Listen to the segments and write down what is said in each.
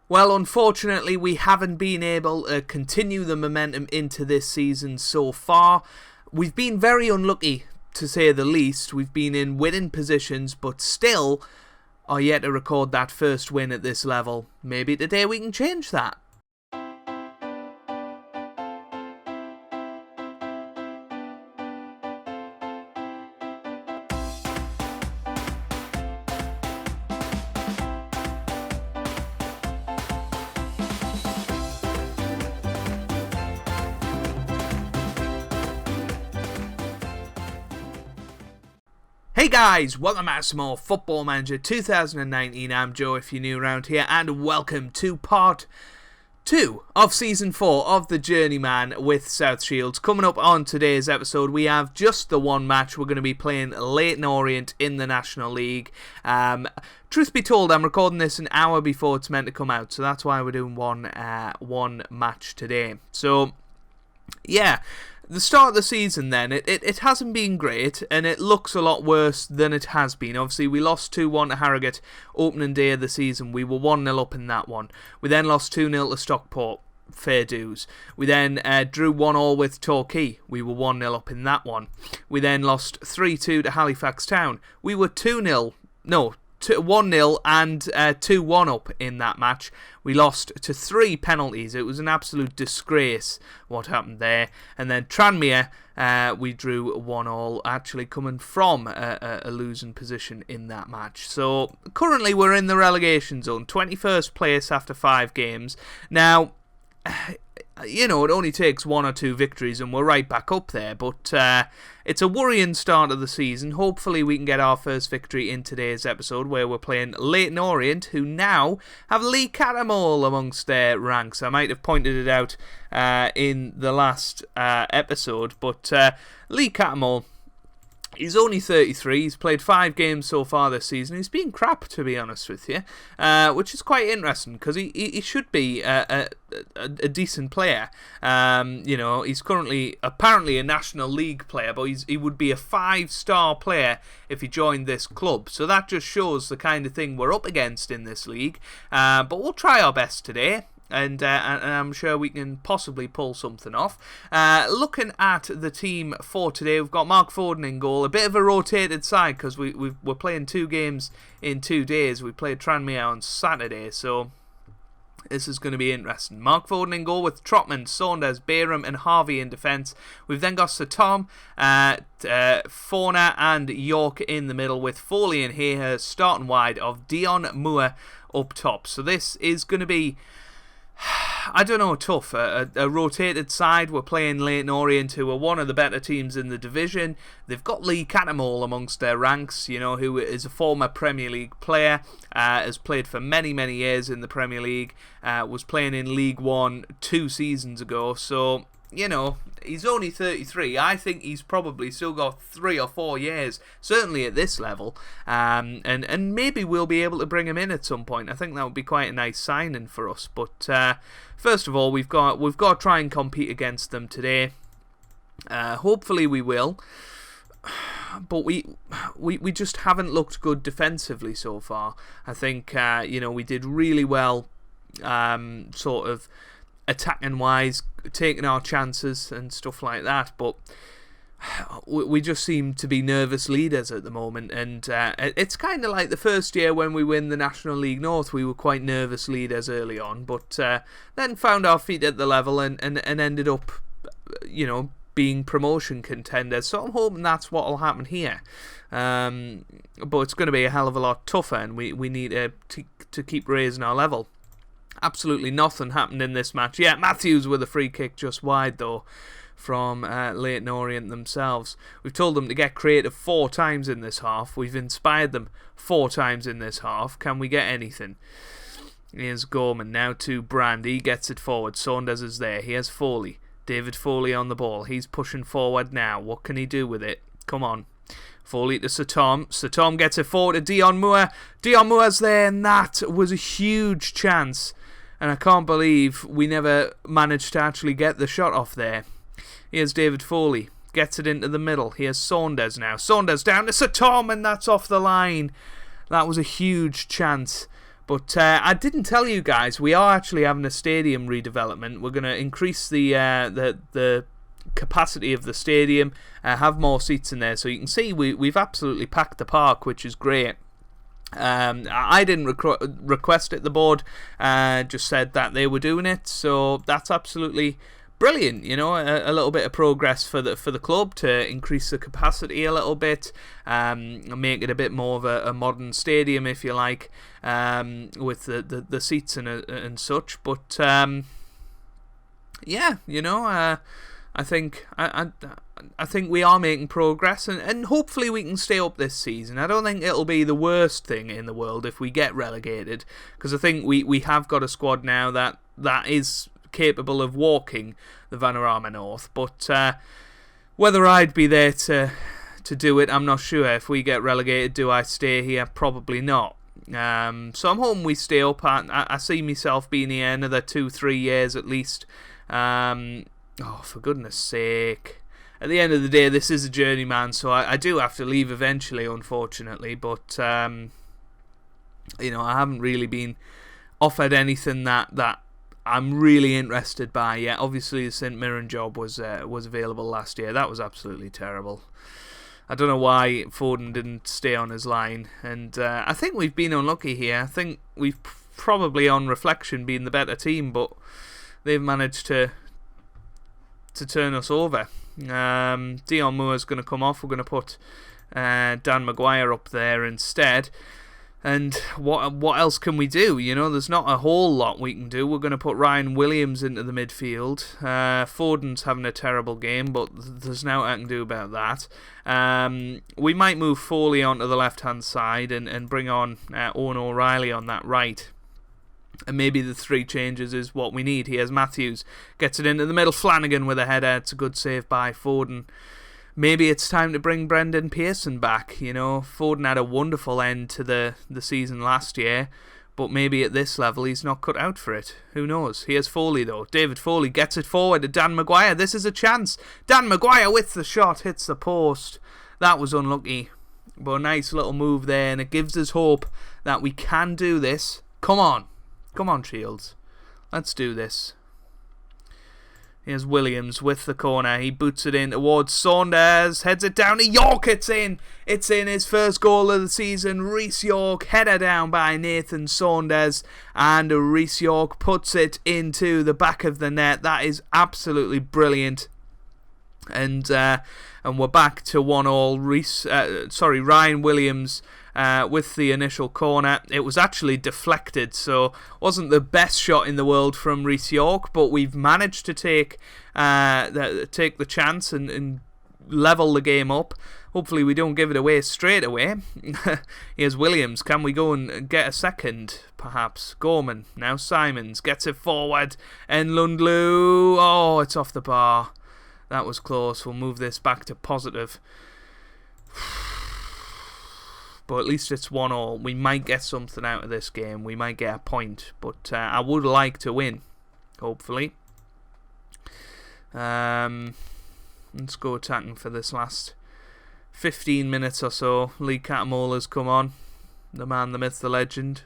Well, unfortunately, we haven't been able to continue the momentum into this season so far. We've been very unlucky, to say the least. We've been in winning positions, but still are yet to record that first win at this level. Maybe today we can change that. Hey guys, welcome back to more Football Manager 2019. I'm Joe if you're new around here, and welcome to part 2 of Season 4 of the Journeyman with South Shields. Coming up on today's episode, we have just the one match. We're going to be playing Leyton Orient in the National League. Truth be told, I'm recording this an hour before it's meant to come out, so that's why we're doing one match today. So, yeah. The start of the season then, it hasn't been great, and it looks a lot worse than it has been. Obviously, we lost 2-1 to Harrogate opening day of the season. We were 1-0 up in that one. We then lost 2-0 to Stockport. Fair dues. We then drew 1-1 with Torquay. We were 1-0 up in that one. We then lost 3-2 to Halifax Town. We were 1-0 and 2-1 up in that match. We lost to 3 penalties. It was an absolute disgrace what happened there. And then Tranmere, we drew 1-1, actually coming from a losing position in that match. So currently we're in the relegation zone, 21st place after 5 games. Now, you know, it only takes 1 or 2 victories and we're right back up there, but it's a worrying start of the season. Hopefully we can get our first victory in today's episode, where we're playing Leyton Orient, who now have Lee Cattermole amongst their ranks. I might have pointed it out in the last episode, but Lee Cattermole, he's only 33, he's played 5 games so far this season. He's been crap, to be honest with you, which is quite interesting, because he should be a decent player. You know, he's currently apparently a National League player, but he would be a 5-star player if he joined this club. So that just shows the kind of thing we're up against in this league. But we'll try our best today. And I'm sure we can possibly pull something off. Looking at the team for today, we've got Mark Foden in goal. A bit of a rotated side, because we're playing 2 games in 2 days. We played Tranmere on Saturday, so this is going to be interesting. Mark Foden in goal with Trotman, Saunders, Bayram and Harvey in defence. We've then got Sir Tom, Fauna and York in the middle, with Foley and Hayher starting wide, of Dion Moore up top. So this is going to be, I don't know, tough. A rotated side. We're playing Leyton Orient, who are one of the better teams in the division. They've got Lee Cattermole amongst their ranks, you know, who is a former Premier League player, has played for many, many years in the Premier League, was playing in League One 2 seasons ago, so, you know, he's only 33. I think he's probably still got 3 or 4 years, certainly at this level, and maybe we'll be able to bring him in at some point. I think that would be quite a nice signing for us. But first of all, we've got to try and compete against them today. Hopefully we will. But we just haven't looked good defensively so far. I think you know, we did really well, sort of attacking wise, taking our chances and stuff like that, but we just seem to be nervous leaders at the moment, and it's kind of like the first year when we win the National League North. We were quite nervous leaders early on, but then found our feet at the level and ended up, you know, being promotion contenders. So I'm hoping that's what will happen here, but it's going to be a hell of a lot tougher, and we need to keep raising our level. Absolutely nothing happened in this match. Yeah, Matthews with a free kick just wide, though, from Leyton Orient themselves. We've told them to get creative 4 times in this half. We've inspired them 4 times in this half. Can we get anything? Here's Gorman now to Brandy. Gets it forward. Saunders is there. He has Foley. David Foley on the ball. He's pushing forward now. What can he do with it? Come on. Foley to Sir Tom. Sir Tom gets it forward to Dion Moore. Dion Moore's there, and that was a huge chance. And I can't believe we never managed to actually get the shot off there. Here's David Foley. Gets it into the middle. Here's Saunders now. Saunders down to Sir Tom, and that's off the line. That was a huge chance. But I didn't tell you guys, we are actually having a stadium redevelopment. We're going to increase the capacity of the stadium, have more seats in there. So you can see we've absolutely packed the park, which is great. I didn't request it. The board just said that they were doing it, so that's absolutely brilliant. You know, a little bit of progress for the club to increase the capacity a little bit, make it a bit more of a modern stadium, if you like, with the seats and such. But yeah, you know, I think we are making progress, and hopefully we can stay up this season. I don't think it'll be the worst thing in the world if we get relegated, because I think we have got a squad now that is capable of walking the Vanarama North. But whether I'd be there to do it, I'm not sure. If we get relegated, do I stay here? Probably not. So I'm hoping we stay up. I see myself being here another 2-3 years at least. Oh, for goodness sake. At the end of the day, this is a journeyman, so I do have to leave eventually, unfortunately. But, you know, I haven't really been offered anything that I'm really interested by yet. Obviously, the St Mirren job was available last year. That was absolutely terrible. I don't know why Foden didn't stay on his line. And I think we've been unlucky here. I think we've probably, on reflection, been the better team, but they've managed to turn us over. Dion Moore's going to come off. We're going to put Dan Maguire up there instead. And what else can we do? You know, there's not a whole lot we can do. We're going to put Ryan Williams into the midfield. Foden's having a terrible game, but there's nothing I can do about that. We might move Foley onto the left-hand side and bring on Owen O'Reilly on that right. And maybe the 3 changes is what we need. Here's Matthews. Gets it into the middle. Flanagan with a header. It's a good save by Foden. Maybe it's time to bring Brendan Pearson back. You know, Foden had a wonderful end to the season last year, but maybe at this level he's not cut out for it. Who knows? Here's Foley though. David Foley gets it forward to Dan Maguire. This is a chance. Dan Maguire with the shot. Hits the post. That was unlucky. But a nice little move there, and it gives us hope that we can do this. Come on. Come on, Shields. Let's do this. Here's Williams with the corner. He boots it in towards Saunders. Heads it down to York. It's in. It's in. His first goal of the season. Reece York. Header down by Nathan Saunders. And Reece York puts it into the back of the net. That is absolutely brilliant. And we're back to 1-1. Ryan Williams with the initial corner. It was actually deflected, so wasn't the best shot in the world from Reece York, but we've managed to take the chance and level the game up. Hopefully we don't give it away straight away. Here's Williams. Can we go and get a second, perhaps? Gorman. Now Simons gets it forward. And Lundlu. Oh, it's off the bar. That was close. We'll move this back to positive. But at least it's 1-1. We might get something out of this game. We might get a point. But I would like to win, hopefully. Let's go attacking for this last 15 minutes or so. Lee Catamola's come on. The man, the myth, the legend.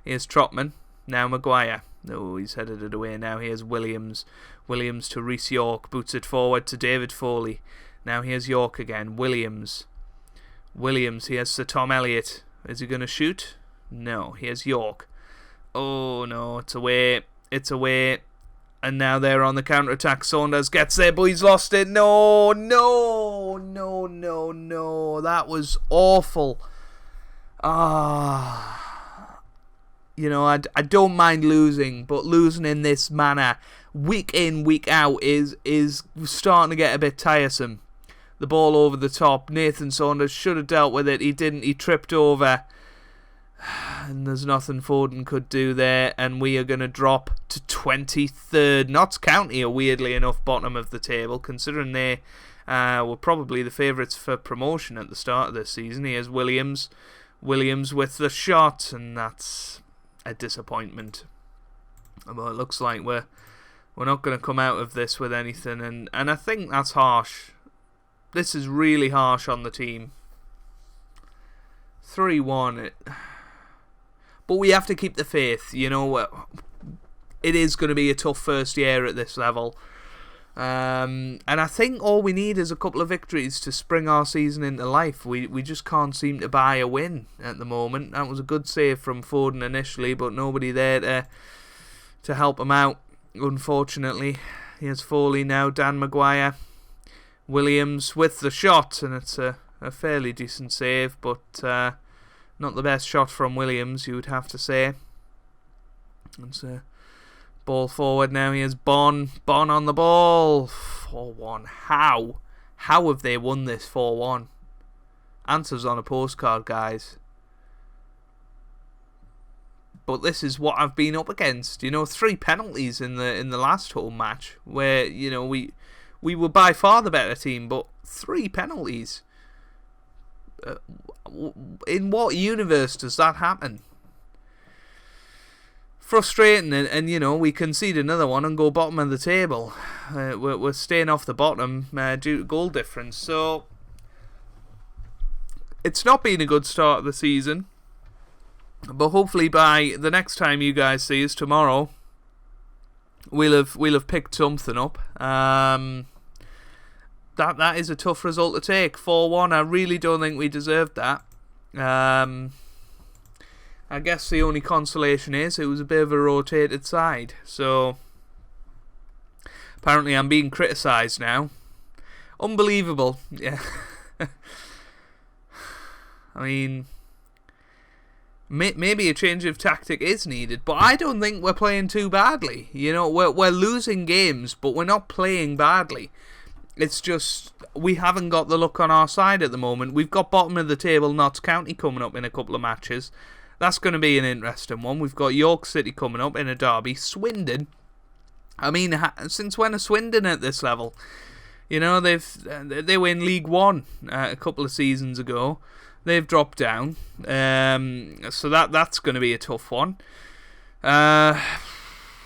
Here's Trotman. Now Maguire. No, he's headed it away now. Here's Williams. Williams to Reece York. Boots it forward to David Foley. Now here's York again. Williams. Here's Sir Tom Elliott. Is he going to shoot? No. Here's York. Oh, no. It's away. It's away. And now they're on the counter-attack. Saunders gets there, but he's lost it. No. That was awful. You know, I don't mind losing, but losing in this manner, week in, week out, is starting to get a bit tiresome. The ball over the top. Nathan Saunders should have dealt with it. He didn't. He tripped over. And there's nothing Foden could do there. And we are going to drop to 23rd. Notts County are weirdly enough bottom of the table, considering they were probably the favourites for promotion at the start of this season. Here's Williams. Williams with the shot. And that's a disappointment. Well, it looks like we're not going to come out of this with anything. And I think that's harsh. This is really harsh on the team. 3-1. But we have to keep the faith. You know, it is going to be a tough first year at this level. And I think all we need is a couple of victories to spring our season into life. We just can't seem to buy a win at the moment. That was a good save from Foden initially, but nobody there to help him out, unfortunately. Here's Foley now, Dan Maguire, Williams with the shot, and it's a fairly decent save, but not the best shot from Williams, you would have to say. It's a ball forward now. Here's Bon on the ball. 4-1. How have they won this 4-1? Answers on a postcard, guys. But this is what I've been up against. You know, 3 penalties in the last home match, where, you know, we were by far the better team, but 3 penalties. In what universe does that happen? Frustrating, and you know, we concede another one and go bottom of the table. We're staying off the bottom due to goal difference. So it's not been a good start of the season. But hopefully by the next time you guys see us tomorrow, we'll have picked something up. That is a tough result to take. 4-1. I really don't think we deserved that. I guess the only consolation is it was a bit of a rotated side. So apparently I'm being criticised now. Unbelievable. Yeah. I mean, maybe a change of tactic is needed, but I don't think we're playing too badly. You know, we're losing games, but we're not playing badly. It's just we haven't got the luck on our side at the moment. We've got bottom of the table Notts County coming up in a couple of matches. That's going to be an interesting one. We've got York City coming up in a derby. Swindon. I mean, since when are Swindon at this level? You know, they were in League One a couple of seasons ago. They've dropped down. So that's going to be a tough one. I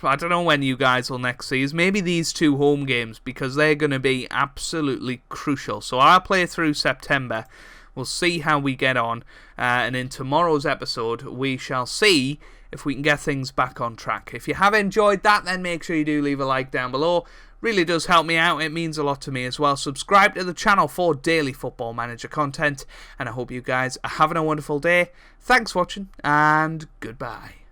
don't know when you guys will next see us. Maybe these 2 home games, because they're going to be absolutely crucial. So I'll play through September. We'll see how we get on, and in tomorrow's episode we shall see if we can get things back on track. If you have enjoyed that, then make sure you do leave a like down below. Really does help me out. It means a lot to me as well. Subscribe to the channel for daily Football Manager content, and I hope you guys are having a wonderful day. Thanks for watching, and goodbye.